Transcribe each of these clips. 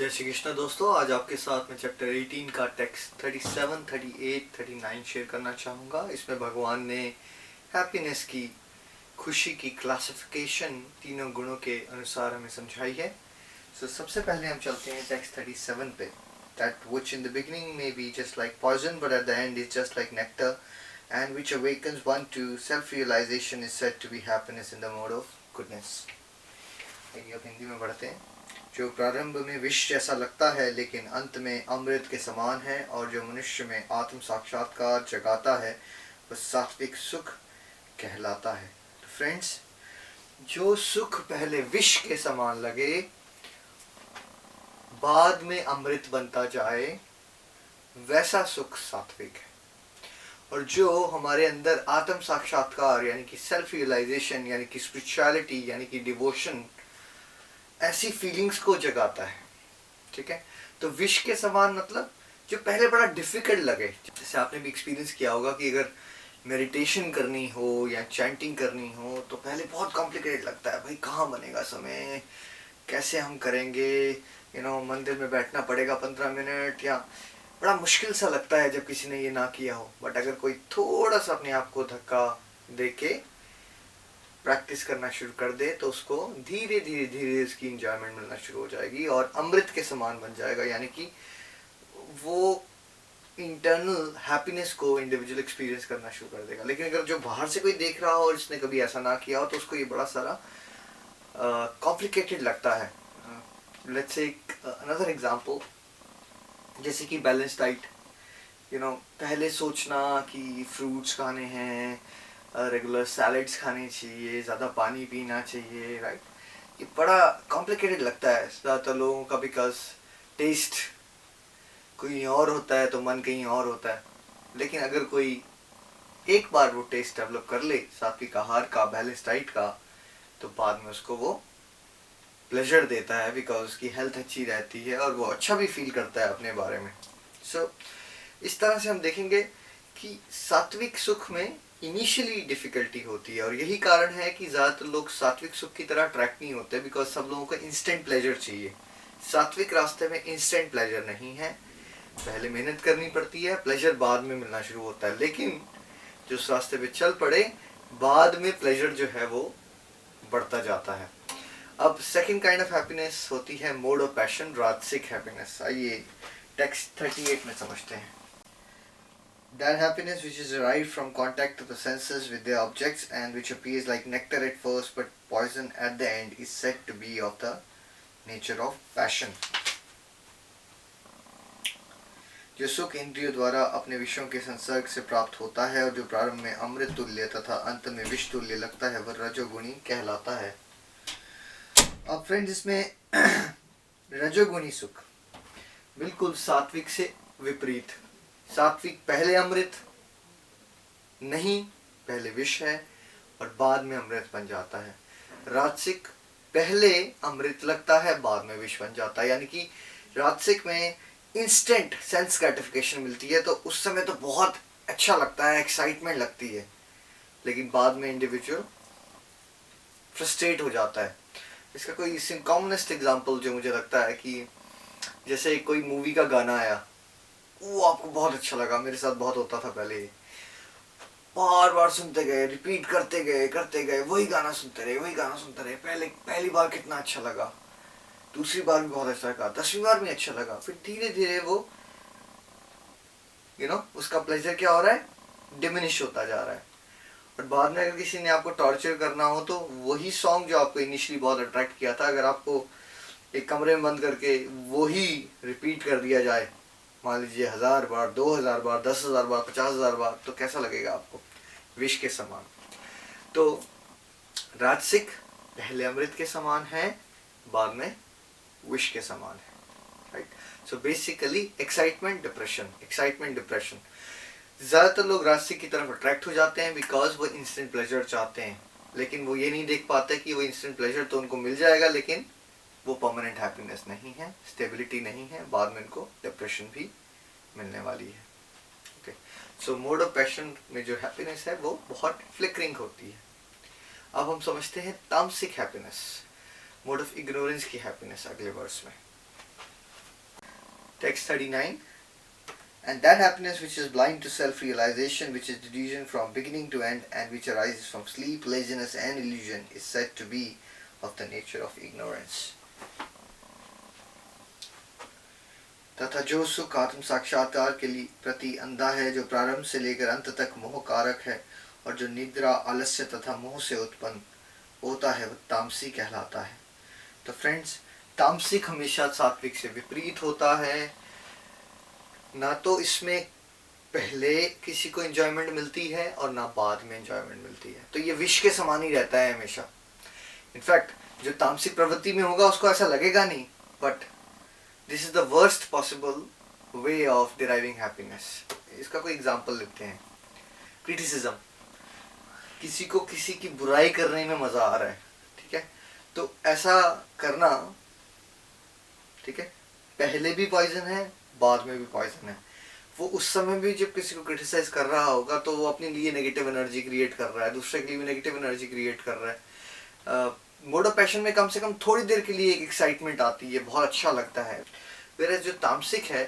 जय श्री कृष्ण दोस्तों, आज आपके साथ में चैप्टर 18 का टेक्स्ट 37, 38, 39 शेयर करना चाहूँगा। इसमें भगवान ने हैप्पीनेस की, खुशी की क्लासिफिकेशन तीनों गुणों के अनुसार हमें समझाई है। सबसे पहले हम चलते हैं टेक्स्ट 37 पे। That which in the beginning may be just like poison but at the end is just like nectar and which awakens one to self-realization is said to be happiness in the mode of goodness। अब हिंदी में बढ़ते हैं। जो प्रारंभ में विष जैसा लगता है लेकिन अंत में अमृत के समान है और जो मनुष्य में आत्म साक्षात्कार जगाता है वह सात्विक सुख कहलाता है। तो फ्रेंड्स, जो सुख पहले विष के समान लगे बाद में अमृत बनता जाए वैसा सुख सात्विक है। और जो हमारे अंदर आत्म साक्षात्कार यानी कि सेल्फ रियलाइजेशन यानी कि स्पिरिचुअलिटी यानी कि डिवोशन ऐसी फीलिंग्स को जगाता है, ठीक है। तो विष के समान मतलब जो पहले बड़ा डिफिकल्ट लगे। जैसे आपने भी एक्सपीरियंस किया होगा कि अगर मेडिटेशन करनी हो या चैंटिंग करनी हो तो पहले बहुत कॉम्प्लिकेटेड लगता है। भाई कहाँ बनेगा समय, कैसे हम करेंगे, मंदिर में बैठना पड़ेगा 15 मिनट, या बड़ा मुश्किल सा लगता है जब किसी ने ये ना किया हो। बट अगर कोई थोड़ा सा अपने आप को धक्का दे के प्रैक्टिस करना शुरू कर दे तो उसको धीरे धीरे धीरे इसकी इंजॉयमेंट मिलना शुरू हो जाएगी और अमृत के समान बन जाएगा। यानी कि वो इंटरनल हैप्पीनेस को इंडिविजुअल एक्सपीरियंस करना शुरू कर देगा। लेकिन अगर जो बाहर से कोई देख रहा हो और इसने कभी ऐसा ना किया हो तो उसको ये बड़ा सारा कॉम्प्लिकेटेड लगता है। लेट्स से अनदर एग्जांपल, जैसे कि बैलेंस डाइट। पहले सोचना कि फ्रूट्स खाने हैं, रेगुलर सैलड्स खाने चाहिए, ज़्यादा पानी पीना चाहिए, राइट। ये बड़ा कॉम्प्लिकेटेड लगता है ज़्यादातर लोगों का, बिकॉज टेस्ट कोई और होता है तो मन कहीं और होता है। लेकिन अगर कोई एक बार वो टेस्ट डेवलप कर ले सात्विक आहार का, बैलेंस डाइट का, तो बाद में उसको वो प्लेजर देता है, बिकॉज उसकी हेल्थ अच्छी रहती है और वो अच्छा भी फील करता है अपने बारे में। इस तरह से हम देखेंगे कि सात्विक सुख में इनिशियली डिफिकल्टी होती है और यही कारण है कि ज़्यादातर लोग सात्विक सुख की तरह अट्रैक्ट नहीं होते, बिकॉज सब लोगों को इंस्टेंट प्लेजर चाहिए। सात्विक रास्ते में इंस्टेंट प्लेजर नहीं है, पहले मेहनत करनी पड़ती है, प्लेजर बाद में मिलना शुरू होता है। लेकिन जो उस रास्ते पे चल पड़े बाद में प्लेजर जो है वो बढ़ता जाता है। अब सेकेंड काइंड ऑफ हैप्पीनेस होती है मोड ऑफ पैशन, राजसिक हैप्पीनेस। आइए टेक्स्ट 38 में समझते हैं। That happiness which is derived from contact of the senses with their objects and which appears like nectar at first but poison at the end is said to be of the nature of passion। जो सुख इंद्रियों द्वारा अपने विषयों के संसर्ग से प्राप्त होता है और जो प्रारंभ में अमृत तुल्य तथा अंत में विष तुल्य लगता है वह रजोगुणी कहलाता है। अब फ्रेंड्स, इसमें रजोगुणी सुख बिल्कुल सात्विक से विपरीत। सात्विक पहले अमृत नहीं, पहले विष है और बाद में अमृत बन जाता है। राजसिक पहले अमृत लगता है बाद में विष बन जाता है। यानी कि राजसिक में इंस्टेंट सेंस ग्रेटिफिकेशन मिलती है तो उस समय तो बहुत अच्छा लगता है, एक्साइटमेंट लगती है, लेकिन बाद में इंडिविजुअल फ्रस्ट्रेट हो जाता है। इसका कोई कॉमनेस्ट एग्जाम्पल जो मुझे लगता है कि जैसे कोई मूवी का गाना आया, वो आपको बहुत अच्छा लगा, मेरे साथ बहुत होता था पहले, बार बार सुनते गए, रिपीट करते गए, वही गाना सुनते रहे। पहली बार कितना अच्छा लगा, दूसरी बार भी बहुत अच्छा लगा, 10वीं बार भी अच्छा लगा। फिर धीरे धीरे वो उसका प्लेजर क्या हो रहा है, डिमिनिश होता जा रहा है। और बाद में अगर किसी ने आपको टॉर्चर करना हो तो वही सॉन्ग जो आपको इनिशियली बहुत अट्रैक्ट किया था, अगर आपको एक कमरे में बंद करके वही रिपीट कर दिया जाए, मान लीजिए 1000 बार, 2000 बार, 10,000 बार, 50,000 बार, तो कैसा लगेगा आपको, विष के समान। तो राजसिक पहले अमृत के समान है, बाद में विष के समान है, right. So basically excitement depression. ज़्यादातर लोग राजसिक की तरफ अट्रैक्ट हो जाते हैं बिकॉज वो इंस्टेंट प्लेजर चाहते हैं, लेकिन वो ये नहीं देख पाते कि वो इंस्टेंट प्लेजर तो उनको मिल जाएगा लेकिन वो परमानेंट हैप्पीनेस नहीं है, स्टेबिलिटी नहीं है, बाद में इनको डिप्रेशन भी मिलने वाली है। Okay, so mode of passion में जो हैप्पीनेस है वो बहुत फ्लिकरिंग होती है। अब हम समझते हैं तामसिक हैप्पीनेस, मोड ऑफ इग्नोरेंस की हैप्पीनेस अगले वर्स में। Text 39. And that happiness which is blind to self-realization, which is delusion from beginning to end, and which arises from sleep, laziness and illusion, is said to be of the nature of ignorance. तथा जो सुख आत्म साक्षात्कार के लिए प्रति अंधा है, जो प्रारंभ से लेकर अंत तक मोह कारक है, और जो निद्रा, आलस्य तथा मोह से उत्पन्न होता है, वह तामसी कहलाता है। तो फ्रेंड्स, तामसिक हमेशा सात्विक से विपरीत होता है। ना तो इसमें पहले किसी को एंजॉयमेंट मिलती है और ना बाद में एंजॉयमेंट मिलती है। तो ये विष के समान ही रहता है हमेशा। इनफैक्ट जो तामसिक प्रवृत्ति में होगा उसको ऐसा लगेगा नहीं, but this is the worst possible way of deriving happiness. इसका कोई एग्जांपल लेते हैं। क्रिटिसिज्म, किसी को किसी की बुराई करने में मजा आ रहा है, ठीक है, तो ऐसा करना, ठीक है, पहले भी पॉइजन है, बाद में भी पॉइजन है। वो उस समय भी जब किसी को क्रिटिसाइज कर रहा होगा तो वो अपने लिए नेगेटिव एनर्जी क्रिएट कर रहा है, दूसरे के लिए भी नेगेटिव एनर्जी क्रिएट कर रहा है। मोड ऑफ पैशन में कम से कम थोड़ी देर के लिए एक एक्साइटमेंट आती है, बहुत अच्छा लगता है। वेयर जो तामसिक है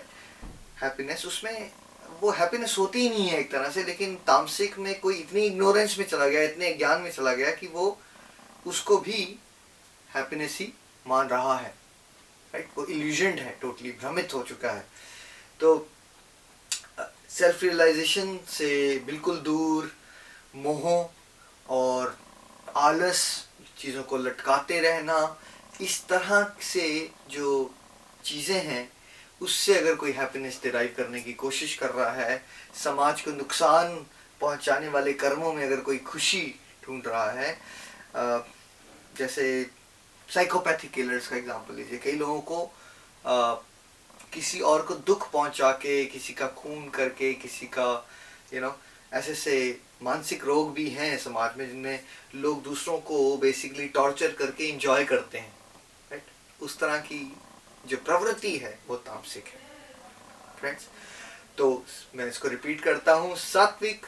हैप्पीनेस, उसमें वो हैप्पीनेस होती ही नहीं है एक तरह से। लेकिन तामसिक में कोई इतनी इग्नोरेंस में चला गया, इतने ज्ञान में चला गया कि वो उसको भी हैप्पीनेस ही मान रहा है, राइट। वो इल्यूजन्ड है, टोटली भ्रमित हो चुका है। तो सेल्फ रियलाइजेशन से बिल्कुल दूर, मोह और आलस, चीज़ों को लटकाते रहना, इस तरह से जो चीज़ें हैं उससे अगर कोई हैप्पीनेस डिराइव करने की कोशिश कर रहा है, समाज को नुकसान पहुंचाने वाले कर्मों में अगर कोई खुशी ढूंढ रहा है, जैसे साइकोपैथिक किलर्स का एग्जांपल लीजिए। कई लोगों को किसी और को दुख पहुंचा के, किसी का खून करके, किसी का ऐसे से मानसिक रोग भी हैं समाज में जिनमें लोग दूसरों को बेसिकली टॉर्चर करके एंजॉय करते हैं, राइट। उस तरह की जो प्रवृत्ति है वो तामसिक है फ्रेंड्स। तो मैं इसको रिपीट करता हूँ, सात्विक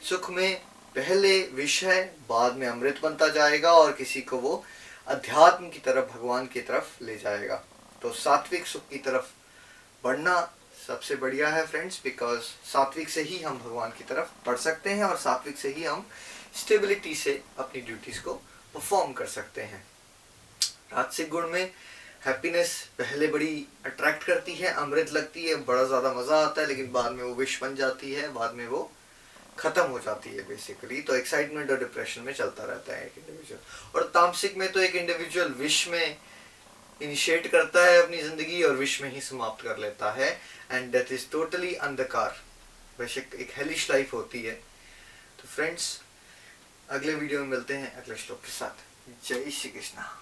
सुख में पहले विष है, बाद में अमृत बनता जाएगा और किसी को वो अध्यात्म की तरफ, भगवान की तरफ ले जाएगा। तो सात्विक सुख की तरफ बढ़ना सबसे बढ़िया है फ्रेंड्स, बिकॉज सात्विक से ही हम भगवान की तरफ बढ़ सकते हैं और सात्विक से ही हम स्टेबिलिटी से अपनी ड्यूटीज को परफॉर्म कर सकते हैं। राजसिक गुण में हैप्पीनेस पहले बड़ी अट्रैक्ट करती है, अमृत लगती है, बड़ा ज़्यादा मज़ा आता है, लेकिन बाद में वो विष बन जाती है, बाद में वो ख़त्म हो जाती है बेसिकली। तो एक्साइटमेंट और डिप्रेशन में चलता रहता है एक इंडिविजुअल। और तामसिक में तो एक इंडिविजुअल विष में इनिशिएट करता है अपनी ज़िंदगी और विष में ही समाप्त कर लेता है, एंड दैट इज़ टोटली अंधकार, बेशक एक हेलिश लाइफ होती है। तो फ्रेंड्स, अगले वीडियो में मिलते हैं अगले श्लोक के साथ। जय श्री कृष्णा।